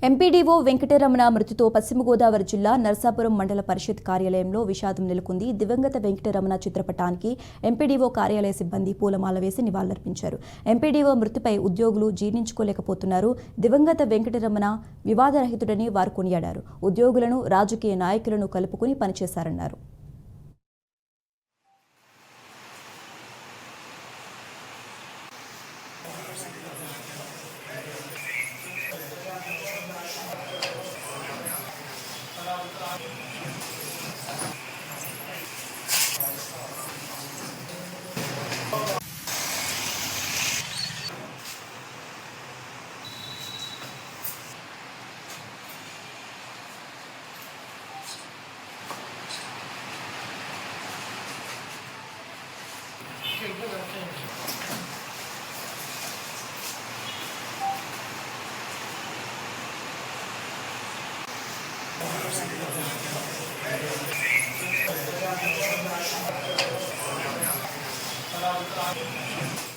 MPDO Venkataramana మృతితో పశ్చిమ గోదావరి జిల్లా నర్సాపురం మండల పరిషత్ కార్యాలయంలో విషాదం నెలకొంది. దివంగత వెంకటరమణ చిత్రపటానికి ఎంపీడీఓ కార్యాలయ సిబ్బంది పూలమాల వేసి నివాళులర్పించారు. ఎంపీడీఓ మృతిపై ఉద్యోగులు జీర్ణించుకోలేకపోతున్నారు. దివంగత వెంకటరమణ వివాదరహితుడని వారు కొనియాడారు. ఉద్యోగులను, రాజకీయ నాయకులను కలుపుకుని పనిచేశారన్నారు. Thank you.